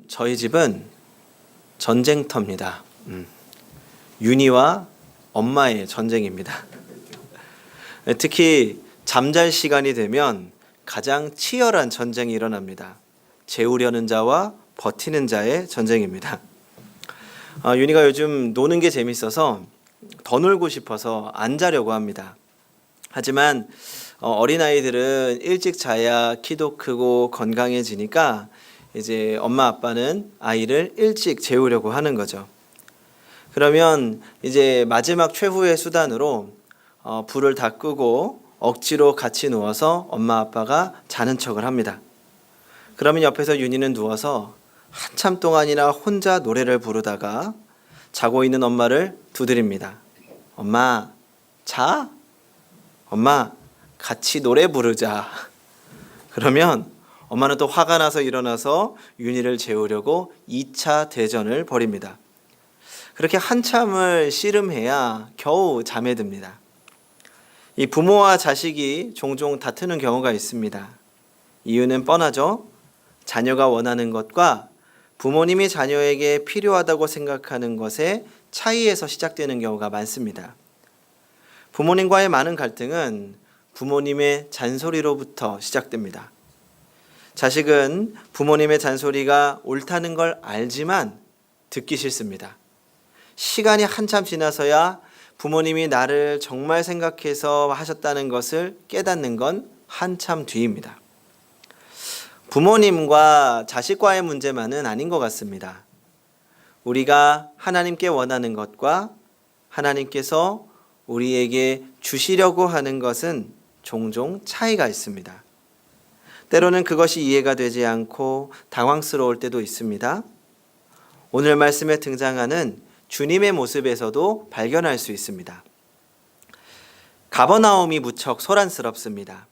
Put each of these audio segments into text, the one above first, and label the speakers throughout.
Speaker 1: 저희 집은 전쟁터입니다. 윤희와 엄마의 전쟁입니다. 특히 잠잘 시간이 되면 가장 치열한 전쟁이 일어납니다. 재우려는 자와 버티는 자의 전쟁입니다. 윤희가 요즘 노는 게 재밌어서 더 놀고 싶어서 안 자려고 합니다. 하지만 어린아이들은 일찍 자야 키도 크고 건강해지니까 이제 엄마 아빠는 아이를 일찍 재우려고 하는 거죠. 그러면 이제 마지막 최후의 수단으로 불을 다 끄고 억지로 같이 누워서 엄마 아빠가 자는 척을 합니다. 그러면 옆에서 윤희는 누워서 한참 동안이나 혼자 노래를 부르다가 자고 있는 엄마를 두드립니다. 엄마, 자? 엄마, 같이 노래 부르자. 그러면 엄마는 또 화가 나서 일어나서 윤희를 재우려고 2차 대전을 벌입니다. 그렇게 한참을 씨름해야 겨우 잠에 듭니다. 이 부모와 자식이 종종 다투는 경우가 있습니다. 이유는 뻔하죠. 자녀가 원하는 것과 부모님이 자녀에게 필요하다고 생각하는 것의 차이에서 시작되는 경우가 많습니다. 부모님과의 많은 갈등은 부모님의 잔소리로부터 시작됩니다. 자식은 부모님의 잔소리가 옳다는 걸 알지만 듣기 싫습니다. 시간이 한참 지나서야 부모님이 나를 정말 생각해서 하셨다는 것을 깨닫는 건 한참 뒤입니다. 부모님과 자식과의 문제만은 아닌 것 같습니다. 우리가 하나님께 원하는 것과 하나님께서 우리에게 주시려고 하는 것은 종종 차이가 있습니다. 때로는 그것이 이해가 되지 않고 당황스러울 때도 있습니다. 오늘 말씀에 등장하는 주님의 모습에서도 발견할 수 있습니다. 가버나움이 무척 소란스럽습니다.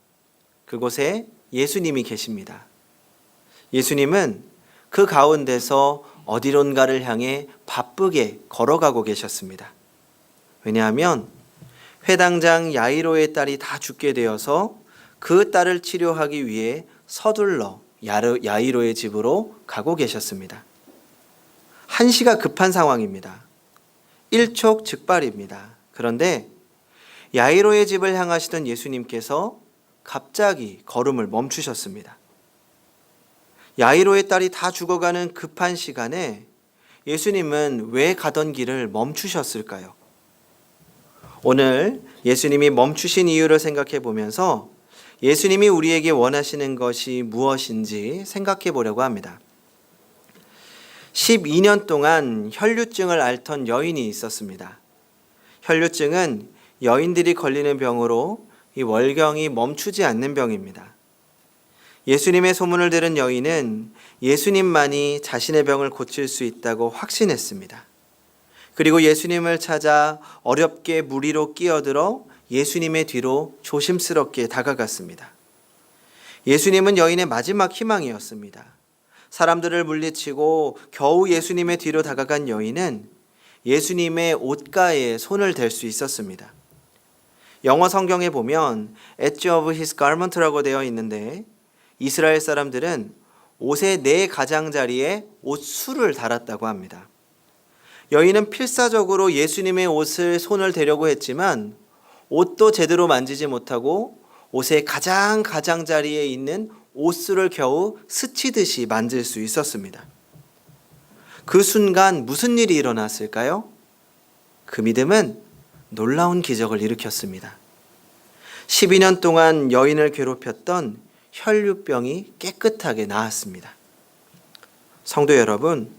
Speaker 1: 그곳에 예수님이 계십니다. 예수님은 그 가운데서 어디론가를 향해 바쁘게 걸어가고 계셨습니다. 왜냐하면 회당장 야이로의 딸이 다 죽게 되어서 그 딸을 치료하기 위해 서둘러 야이로의 집으로 가고 계셨습니다. 한시가 급한 상황입니다. 일촉즉발입니다. 그런데 야이로의 집을 향하시던 예수님께서 갑자기 걸음을 멈추셨습니다. 야이로의 딸이 다 죽어가는 급한 시간에 예수님은 왜 가던 길을 멈추셨을까요? 오늘 예수님이 멈추신 이유를 생각해 보면서 예수님이 우리에게 원하시는 것이 무엇인지 생각해 보려고 합니다. 12년 동안 혈류증을 앓던 여인이 있었습니다. 혈류증은 여인들이 걸리는 병으로 이 월경이 멈추지 않는 병입니다. 예수님의 소문을 들은 여인은 예수님만이 자신의 병을 고칠 수 있다고 확신했습니다. 그리고 예수님을 찾아 어렵게 무리로 끼어들어 예수님의 뒤로 조심스럽게 다가갔습니다. 예수님은 여인의 마지막 희망이었습니다. 사람들을 물리치고 겨우 예수님의 뒤로 다가간 여인은 예수님의 옷가에 손을 댈 수 있었습니다. 영어 성경에 보면 edge of his garment라고 되어 있는데 이스라엘 사람들은 옷의 4가장자리에 옷술을 달았다고 합니다. 여인은 필사적으로 예수님의 옷을 손을 대려고 했지만 옷도 제대로 만지지 못하고 옷의 가장 가장자리에 있는 옷술을 겨우 스치듯이 만질 수 있었습니다. 그 순간 무슨 일이 일어났을까요? 그 믿음은 놀라운 기적을 일으켰습니다. 12년 동안 여인을 괴롭혔던 혈류병이 깨끗하게 나았습니다. 성도 여러분,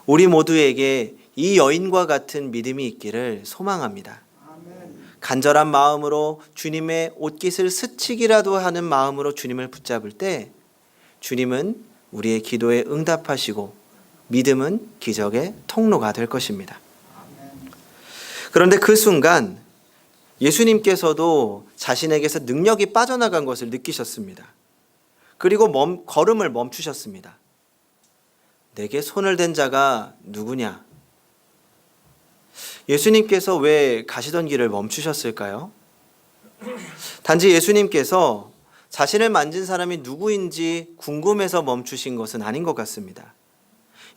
Speaker 1: 우리 모두에게 이 여인과 같은 믿음이 있기를 소망합니다. 간절한 마음으로 주님의 옷깃을 스치기라도 하는 마음으로 주님을 붙잡을 때 주님은 우리의 기도에 응답하시고 믿음은 기적의 통로가 될 것입니다. 그런데 그 순간 예수님께서도 자신에게서 능력이 빠져나간 것을 느끼셨습니다. 그리고 걸음을 멈추셨습니다. 내게 손을 댄 자가 누구냐? 예수님께서 왜 가시던 길을 멈추셨을까요? 단지 예수님께서 자신을 만진 사람이 누구인지 궁금해서 멈추신 것은 아닌 것 같습니다.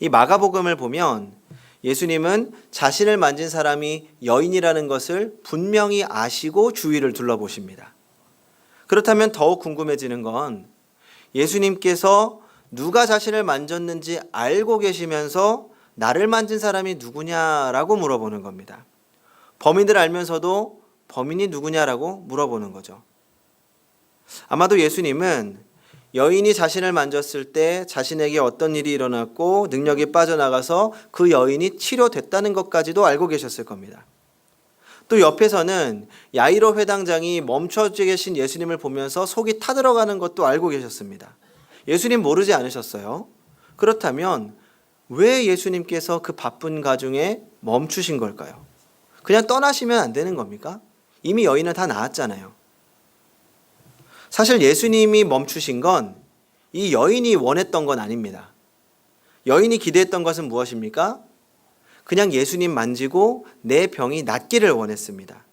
Speaker 1: 이 마가복음을 보면 예수님은 자신을 만진 사람이 여인이라는 것을 분명히 아시고 주위를 둘러보십니다. 그렇다면 더욱 궁금해지는 건 예수님께서 누가 자신을 만졌는지 알고 계시면서 나를 만진 사람이 누구냐라고 물어보는 겁니다. 범인들 알면서도 범인이 누구냐라고 물어보는 거죠. 아마도 예수님은 여인이 자신을 만졌을 때 자신에게 어떤 일이 일어났고 능력이 빠져나가서 그 여인이 치료됐다는 것까지도 알고 계셨을 겁니다. 또 옆에서는 야이로 회당장이 멈춰져 계신 예수님을 보면서 속이 타들어가는 것도 알고 계셨습니다. 예수님 모르지 않으셨어요? 그렇다면 왜 예수님께서 그 바쁜 가중에 멈추신 걸까요? 그냥 떠나시면 안 되는 겁니까? 이미 여인은 다 나았잖아요. 사실 예수님이 멈추신 건 이 여인이 원했던 건 아닙니다. 여인이 기대했던 것은 무엇입니까? 그냥 예수님 만지고 내 병이 낫기를 원했습니다.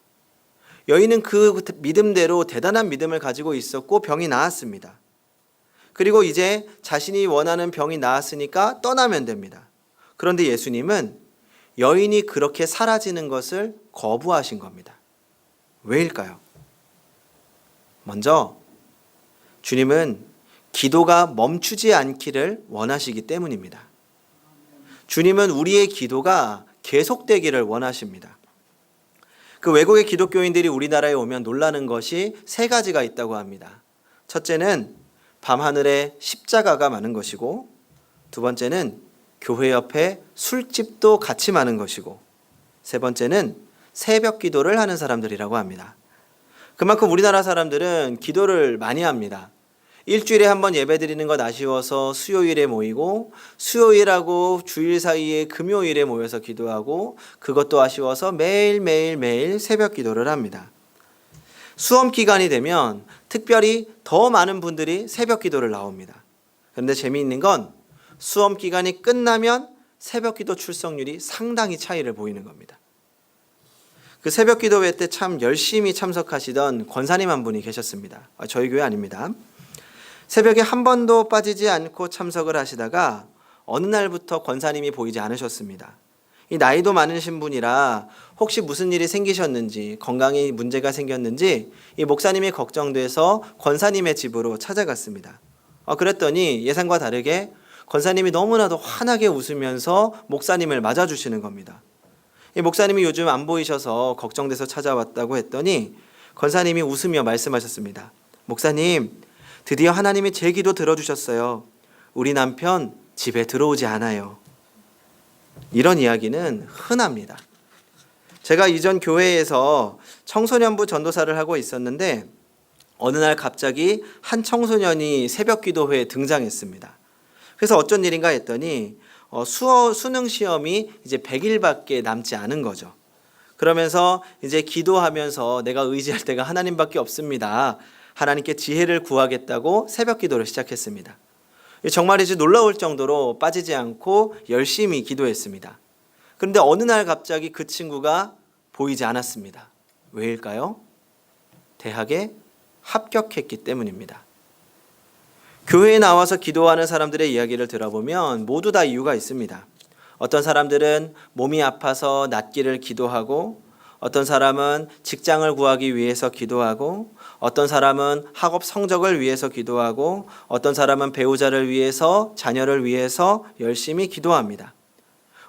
Speaker 1: 여인은 그 믿음대로 대단한 믿음을 가지고 있었고 병이 나았습니다. 그리고 이제 자신이 원하는 병이 나았으니까 떠나면 됩니다. 그런데 예수님은 여인이 그렇게 사라지는 것을 거부하신 겁니다. 왜일까요? 먼저 주님은 기도가 멈추지 않기를 원하시기 때문입니다. 주님은 우리의 기도가 계속되기를 원하십니다. 그 외국의 기독교인들이 우리나라에 오면 놀라는 것이 세 가지가 있다고 합니다. 첫째는 밤하늘에 십자가가 많은 것이고, 두 번째는 교회 옆에 술집도 같이 많은 것이고, 세 번째는 새벽 기도를 하는 사람들이라고 합니다. 그만큼 우리나라 사람들은 기도를 많이 합니다. 일주일에 한 번 예배 드리는 것 아쉬워서 수요일에 모이고, 수요일하고 주일 사이에 금요일에 모여서 기도하고, 그것도 아쉬워서 매일 새벽 기도를 합니다. 수험 기간이 되면 특별히 더 많은 분들이 새벽 기도를 나옵니다. 그런데 재미있는 건 수험 기간이 끝나면 새벽 기도 출석률이 상당히 차이를 보이는 겁니다. 그 새벽 기도회 때 참 열심히 참석하시던 권사님 한 분이 계셨습니다. 저희 교회 아닙니다. 새벽에 한 번도 빠지지 않고 참석을 하시다가 어느 날부터 권사님이 보이지 않으셨습니다. 이 나이도 많으신 분이라 혹시 무슨 일이 생기셨는지, 건강에 문제가 생겼는지 이 목사님이 걱정돼서 권사님의 집으로 찾아갔습니다. 그랬더니 예상과 다르게 권사님이 너무나도 환하게 웃으면서 목사님을 맞아주시는 겁니다. 이 목사님이 요즘 안 보이셔서 걱정돼서 찾아왔다고 했더니 권사님이 웃으며 말씀하셨습니다. 목사님, 드디어 하나님이 제 기도 들어주셨어요. 우리 남편 집에 들어오지 않아요. 이런 이야기는 흔합니다. 제가 이전 교회에서 청소년부 전도사를 하고 있었는데 어느 날 갑자기 한 청소년이 새벽 기도회에 등장했습니다. 그래서 어쩐 일인가 했더니 수능 시험이 이제 100일밖에 남지 않은 거죠. 그러면서 이제 기도하면서 내가 의지할 때가 하나님밖에 없습니다. 하나님께 지혜를 구하겠다고 새벽 기도를 시작했습니다. 정말이지 놀라울 정도로 빠지지 않고 열심히 기도했습니다. 그런데 어느 날 갑자기 그 친구가 보이지 않았습니다. 왜일까요? 대학에 합격했기 때문입니다. 교회에 나와서 기도하는 사람들의 이야기를 들어보면 모두 다 이유가 있습니다. 어떤 사람들은 몸이 아파서 낫기를 기도하고, 어떤 사람은 직장을 구하기 위해서 기도하고, 어떤 사람은 학업 성적을 위해서 기도하고, 어떤 사람은 배우자를 위해서, 자녀를 위해서 열심히 기도합니다.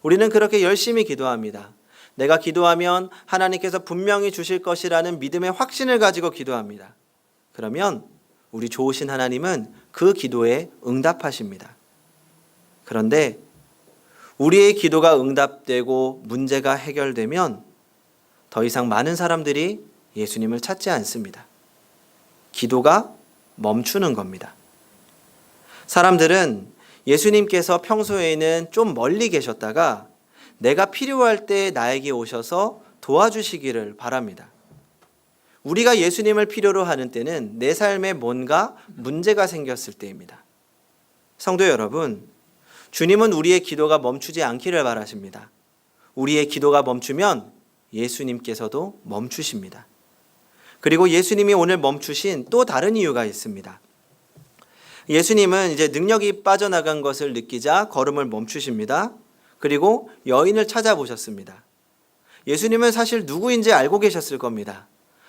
Speaker 1: 우리는 그렇게 열심히 기도합니다. 내가 기도하면 하나님께서 분명히 주실 것이라는 믿음의 확신을 가지고 기도합니다. 그러면 우리 좋으신 하나님은 그 기도에 응답하십니다. 그런데 우리의 기도가 응답되고 문제가 해결되면 더 이상 많은 사람들이 예수님을 찾지 않습니다. 기도가 멈추는 겁니다. 사람들은 예수님께서 평소에는 좀 멀리 계셨다가 내가 필요할 때 나에게 오셔서 도와주시기를 바랍니다. 우리가 예수님을 필요로 하는 때는 내 삶에 뭔가 문제가 생겼을 때입니다. 성도 여러분, 주님은 우리의 기도가 멈추지 않기를 바라십니다. 우리의 기도가 멈추면 예수님께서도 멈추십니다. 그리고 예수님이 오늘 멈추신 또 다른 이유가 있습니다. 예수님은 이제 능력이 빠져나간 것을 느끼자 걸음을 멈추십니다. 그리고 여인을 찾아보셨습니다. 예수님은 사실 누구인지 알고 계셨을 겁니다.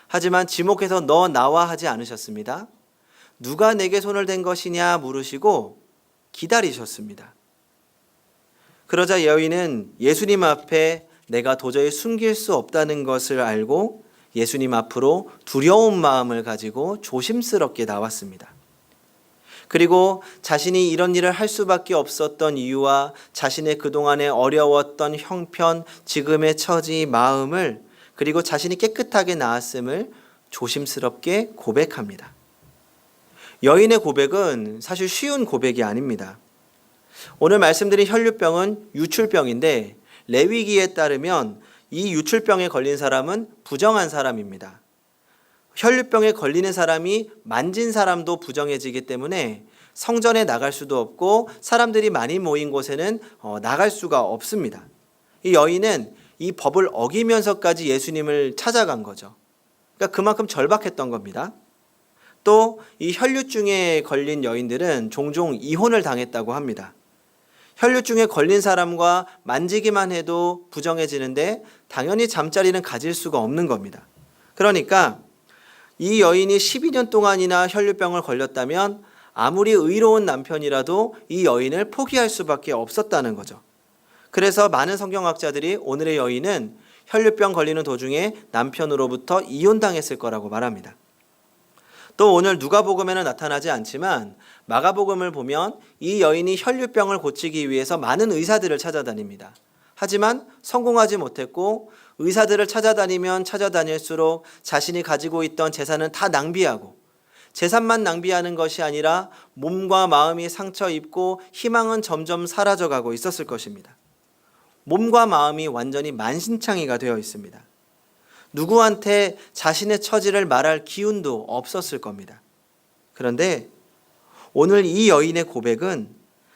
Speaker 1: 하지만 지목해서 너 나와 하지 않으셨습니다. 누가 내게 손을 댄 것이냐 물으시고 기다리셨습니다. 그러자 여인은 예수님 앞에 내가 도저히 숨길 수 없다는 것을 알고 예수님 앞으로 두려운 마음을 가지고 조심스럽게 나왔습니다. 그리고 자신이 이런 일을 할 수밖에 없었던 이유와 자신의 그동안에 어려웠던 형편, 지금의 처지, 마음을 그리고 자신이 깨끗하게 나았음을 조심스럽게 고백합니다. 여인의 고백은 사실 쉬운 고백이 아닙니다. 오늘 말씀드린 혈류병은 유출병인데 레위기에 따르면 이 유출병에 걸린 사람은 부정한 사람입니다. 혈류병에 걸리는 사람이 만진 사람도 부정해지기 때문에 성전에 나갈 수도 없고 사람들이 많이 모인 곳에는 나갈 수가 없습니다. 이 여인은 이 법을 어기면서까지 예수님을 찾아간 거죠. 그러니까 그만큼 절박했던 겁니다. 또 이 혈류증에 걸린 여인들은 종종 이혼을 당했다고 합니다. 혈류증에 걸린 사람과 만지기만 해도 부정해지는데 당연히 잠자리는 가질 수가 없는 겁니다. 그러니까 이 여인이 12년 동안이나 혈류병을 걸렸다면 아무리 의로운 남편이라도 이 여인을 포기할 수밖에 없었다는 거죠. 그래서 많은 성경학자들이 오늘의 여인은 혈류병 걸리는 도중에 남편으로부터 이혼당했을 거라고 말합니다. 또 오늘 누가복음에는 나타나지 않지만 마가복음을 보면 이 여인이 혈류병을 고치기 위해서 많은 의사들을 찾아다닙니다. 하지만 성공하지 못했고 의사들을 찾아다니면 찾아다닐수록 자신이 가지고 있던 재산은 다 낭비하고 재산만 낭비하는 것이 아니라 몸과 마음이 상처 입고 희망은 점점 사라져가고 있었을 것입니다. 몸과 마음이 완전히 만신창이가 되어 있습니다. 누구한테 자신의 처지를 말할 기운도 없었을 겁니다. 그런데 오늘 이 여인의 고백은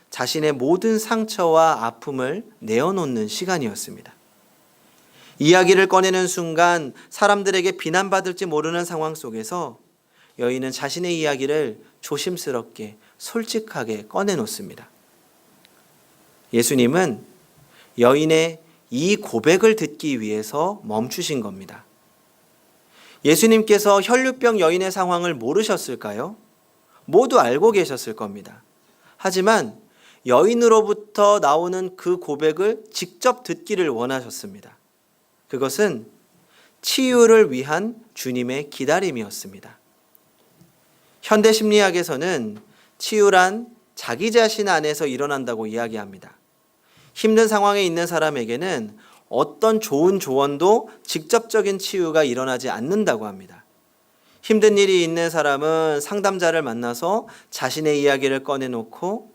Speaker 1: 자신의 모든 상처와 아픔을 내어놓는 시간이었습니다. 이야기를 꺼내는 순간 사람들에게 비난받을지 모르는 상황 속에서 여인은 자신의 이야기를 조심스럽게 솔직하게 꺼내놓습니다. 예수님은 여인의 이 고백을 듣기 위해서 멈추신 겁니다. 예수님께서 혈류병 여인의 상황을 모르셨을까요? 모두 알고 계셨을 겁니다. 하지만 여인으로부터 나오는 그 고백을 직접 듣기를 원하셨습니다. 그것은 치유를 위한 주님의 기다림이었습니다. 현대 심리학에서는 치유란 자기 자신 안에서 일어난다고 이야기합니다. 힘든 상황에 있는 사람에게는 어떤 좋은 조언도 직접적인 치유가 일어나지 않는다고 합니다. 힘든 일이 있는 사람은 상담자를 만나서 자신의 이야기를 꺼내놓고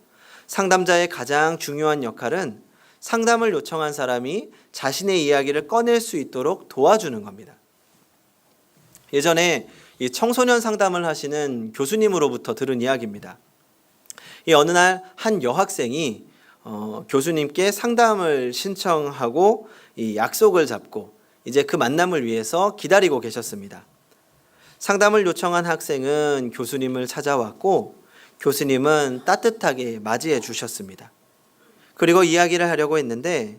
Speaker 1: 상담자의 가장 중요한 역할은 상담을 요청한 사람이 자신의 이야기를 꺼낼 수 있도록 도와주는 겁니다. 예전에 이 청소년 상담을 하시는 교수님으로부터 들은 이야기입니다. 이 어느 날 한 여학생이 교수님께 상담을 신청하고 이 약속을 잡고 이제 그 만남을 위해서 기다리고 계셨습니다. 상담을 요청한 학생은 교수님을 찾아왔고 교수님은 따뜻하게 맞이해 주셨습니다. 그리고 이야기를 하려고 했는데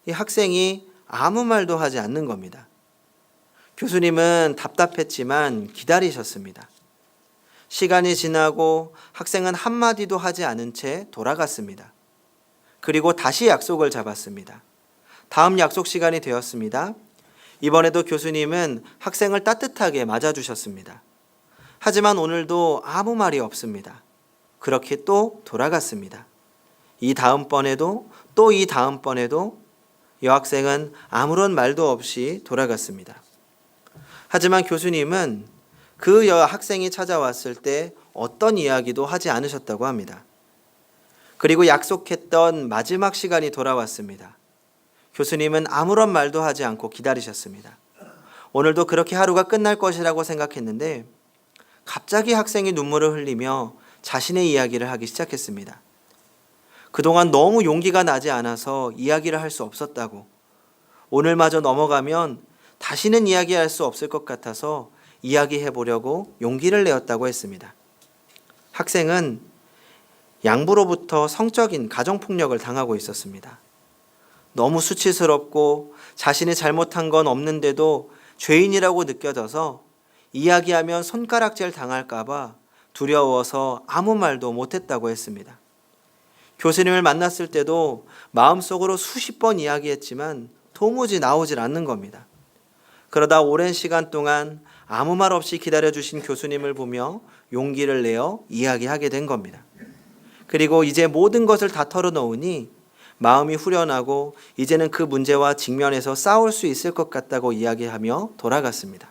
Speaker 1: 이 학생이 아무 말도 하지 않는 겁니다. 교수님은 답답했지만 기다리셨습니다. 시간이 지나고 학생은 한마디도 하지 않은 채 돌아갔습니다. 그리고 다시 약속을 잡았습니다. 다음 약속 시간이 되었습니다. 이번에도 교수님은 학생을 따뜻하게 맞아주셨습니다. 하지만 오늘도 아무 말이 없습니다. 그렇게 또 돌아갔습니다. 이 다음번에도 또 이 다음번에도 여학생은 아무런 말도 없이 돌아갔습니다. 하지만 교수님은 그 여학생이 찾아왔을 때 어떤 이야기도 하지 않으셨다고 합니다. 그리고 약속했던 마지막 시간이 돌아왔습니다. 교수님은 아무런 말도 하지 않고 기다리셨습니다. 오늘도 그렇게 하루가 끝날 것이라고 생각했는데 갑자기 학생이 눈물을 흘리며 자신의 이야기를 하기 시작했습니다. 그동안 너무 용기가 나지 않아서 이야기를 할 수 없었다고, 오늘마저 넘어가면 다시는 이야기할 수 없을 것 같아서 이야기해 보려고 용기를 내었다고 했습니다. 학생은 양부로부터 성적인 가정폭력을 당하고 있었습니다. 너무 수치스럽고 자신이 잘못한 건 없는데도 죄인이라고 느껴져서 이야기하면 손가락질 당할까봐 두려워서 아무 말도 못했다고 했습니다. 교수님을 만났을 때도 마음속으로 수십 번 이야기했지만 도무지 나오질 않는 겁니다. 그러다 오랜 시간 동안 아무 말 없이 기다려주신 교수님을 보며 용기를 내어 이야기하게 된 겁니다. 그리고 이제 모든 것을 다 털어놓으니 마음이 후련하고 이제는 그 문제와 직면해서 싸울 수 있을 것 같다고 이야기하며 돌아갔습니다.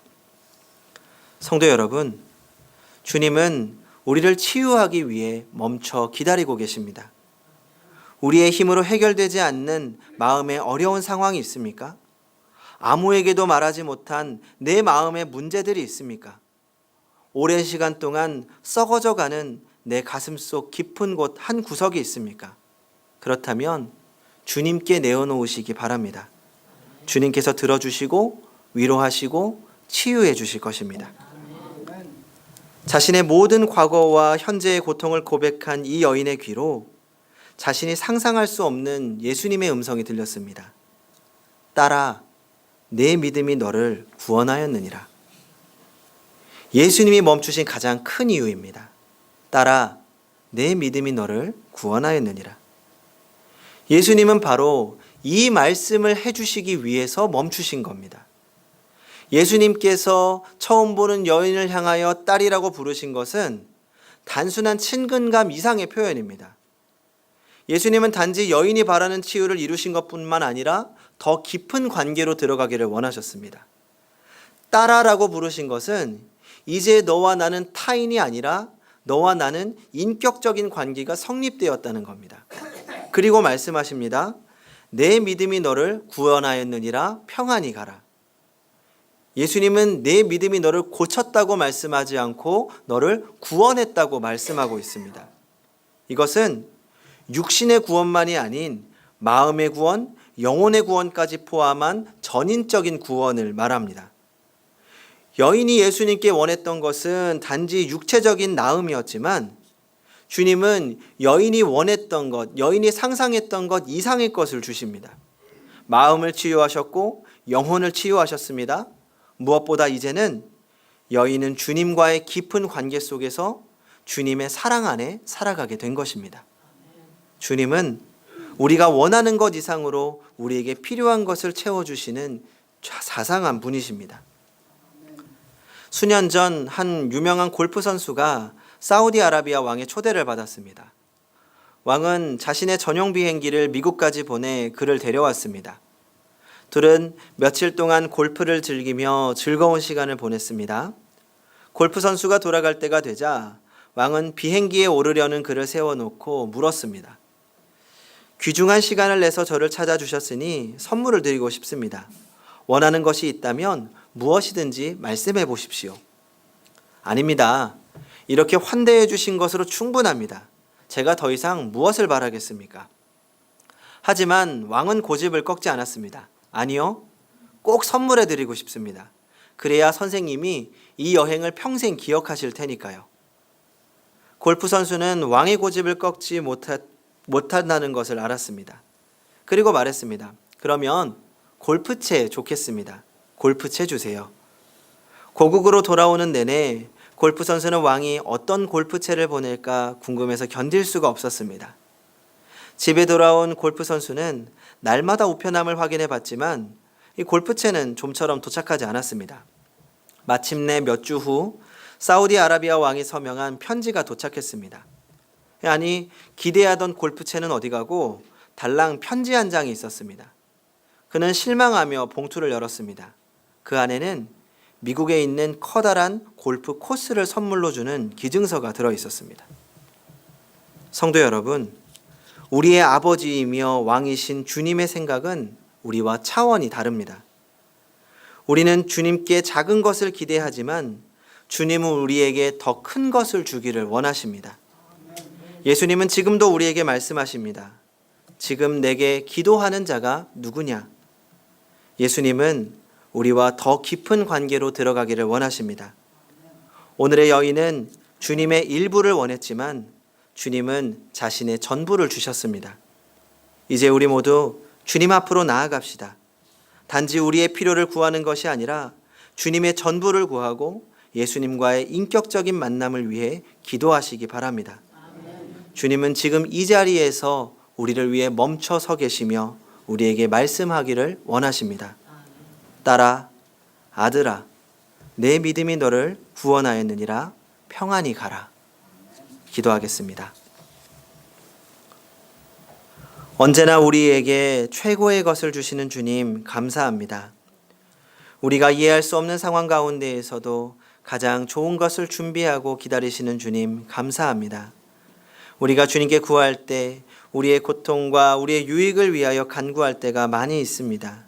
Speaker 1: 성도 여러분, 주님은 우리를 치유하기 위해 멈춰 기다리고 계십니다. 우리의 힘으로 해결되지 않는 마음의 어려운 상황이 있습니까? 아무에게도 말하지 못한 내 마음의 문제들이 있습니까? 오랜 시간 동안 썩어져가는 내 가슴 속 깊은 곳 한 구석이 있습니까? 그렇다면 주님께 내어놓으시기 바랍니다. 주님께서 들어주시고 위로하시고 치유해 주실 것입니다. 자신의 모든 과거와 현재의 고통을 고백한 이 여인의 귀로 자신이 상상할 수 없는 예수님의 음성이 들렸습니다. 딸아, 내 믿음이 너를 구원하였느니라. 예수님이 멈추신 가장 큰 이유입니다. 딸아, 내 믿음이 너를 구원하였느니라. 예수님은 바로 이 말씀을 해주시기 위해서 멈추신 겁니다. 예수님께서 처음 보는 여인을 향하여 딸이라고 부르신 것은 단순한 친근감 이상의 표현입니다. 예수님은 단지 여인이 바라는 치유를 이루신 것뿐만 아니라 더 깊은 관계로 들어가기를 원하셨습니다. 딸아라고 부르신 것은 이제 너와 나는 타인이 아니라 너와 나는 인격적인 관계가 성립되었다는 겁니다. 그리고 말씀하십니다. 내 믿음이 너를 구원하였느니라 평안히 가라. 예수님은 내 믿음이 너를 고쳤다고 말씀하지 않고 너를 구원했다고 말씀하고 있습니다. 이것은 육신의 구원만이 아닌 마음의 구원, 영혼의 구원까지 포함한 전인적인 구원을 말합니다. 여인이 예수님께 원했던 것은 단지 육체적인 나음이었지만 주님은 여인이 원했던 것, 여인이 상상했던 것 이상의 것을 주십니다. 마음을 치유하셨고 영혼을 치유하셨습니다. 무엇보다 이제는 여인은 주님과의 깊은 관계 속에서 주님의 사랑 안에 살아가게 된 것입니다. 주님은 우리가 원하는 것 이상으로 우리에게 필요한 것을 채워주시는 자상한 분이십니다. 수년 전 한 유명한 골프 선수가 사우디아라비아 왕의 초대를 받았습니다. 왕은 자신의 전용 비행기를 미국까지 보내 그를 데려왔습니다. 둘은 며칠 동안 골프를 즐기며 즐거운 시간을 보냈습니다. 골프 선수가 돌아갈 때가 되자 왕은 비행기에 오르려는 그를 세워놓고 물었습니다. 귀중한 시간을 내서 저를 찾아주셨으니 선물을 드리고 싶습니다. 원하는 것이 있다면 무엇이든지 말씀해 보십시오. 아닙니다. 이렇게 환대해 주신 것으로 충분합니다. 제가 더 이상 무엇을 바라겠습니까? 하지만 왕은 고집을 꺾지 않았습니다. 아니요, 꼭 선물해 드리고 싶습니다. 그래야 선생님이 이 여행을 평생 기억하실 테니까요. 골프 선수는 왕의 고집을 꺾지 못한다는 것을 알았습니다. 그리고 말했습니다. 그러면 골프채 좋겠습니다. 골프채 주세요. 고국으로 돌아오는 내내 골프 선수는 왕이 어떤 골프채를 보낼까 궁금해서 견딜 수가 없었습니다. 집에 돌아온 골프 선수는 날마다 우편함을 확인해 봤지만 이 골프채는 좀처럼 도착하지 않았습니다. 마침내 몇 주 후 사우디아라비아 왕이 서명한 편지가 도착했습니다. 아니, 기대하던 골프채는 어디 가고 달랑 편지 한 장이 있었습니다. 그는 실망하며 봉투를 열었습니다. 그 안에는 미국에 있는 커다란 골프 코스를 선물로 주는 기증서가 들어 있었습니다. 성도 여러분, 우리의 아버지이며 왕이신 주님의 생각은 우리와 차원이 다릅니다. 우리는 주님께 작은 것을 기대하지만 주님은 우리에게 더 큰 것을 주기를 원하십니다. 예수님은 지금도 우리에게 말씀하십니다. 지금 내게 기도하는 자가 누구냐? 예수님은 우리와 더 깊은 관계로 들어가기를 원하십니다. 오늘의 여인은 주님의 일부를 원했지만 주님은 자신의 전부를 주셨습니다. 이제 우리 모두 주님 앞으로 나아갑시다. 단지 우리의 필요를 구하는 것이 아니라 주님의 전부를 구하고 예수님과의 인격적인 만남을 위해 기도하시기 바랍니다. 주님은 지금 이 자리에서 우리를 위해 멈춰 서 계시며 우리에게 말씀하기를 원하십니다. 딸아, 아들아, 내 믿음이 너를 구원하였느니라. 평안히 가라. 기도하겠습니다. 언제나 우리에게 최고의 것을 주시는 주님 감사합니다. 우리가 이해할 수 없는 상황 가운데에서도 가장 좋은 것을 준비하고 기다리시는 주님 감사합니다. 우리가 주님께 구할 때 우리의 고통과 우리의 유익을 위하여 간구할 때가 많이 있습니다.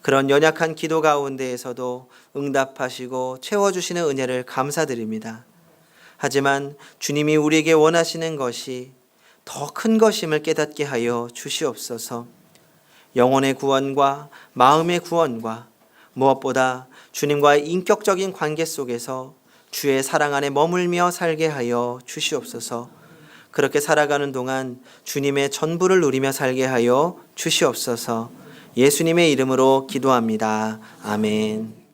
Speaker 1: 그런 연약한 기도 가운데에서도 응답하시고 채워주시는 은혜를 감사드립니다. 하지만 주님이 우리에게 원하시는 것이 더 큰 것임을 깨닫게 하여 주시옵소서. 영혼의 구원과 마음의 구원과 무엇보다 주님과의 인격적인 관계 속에서 주의 사랑 안에 머물며 살게 하여 주시옵소서. 그렇게 살아가는 동안 주님의 전부를 누리며 살게 하여 주시옵소서. 예수님의 이름으로 기도합니다. 아멘.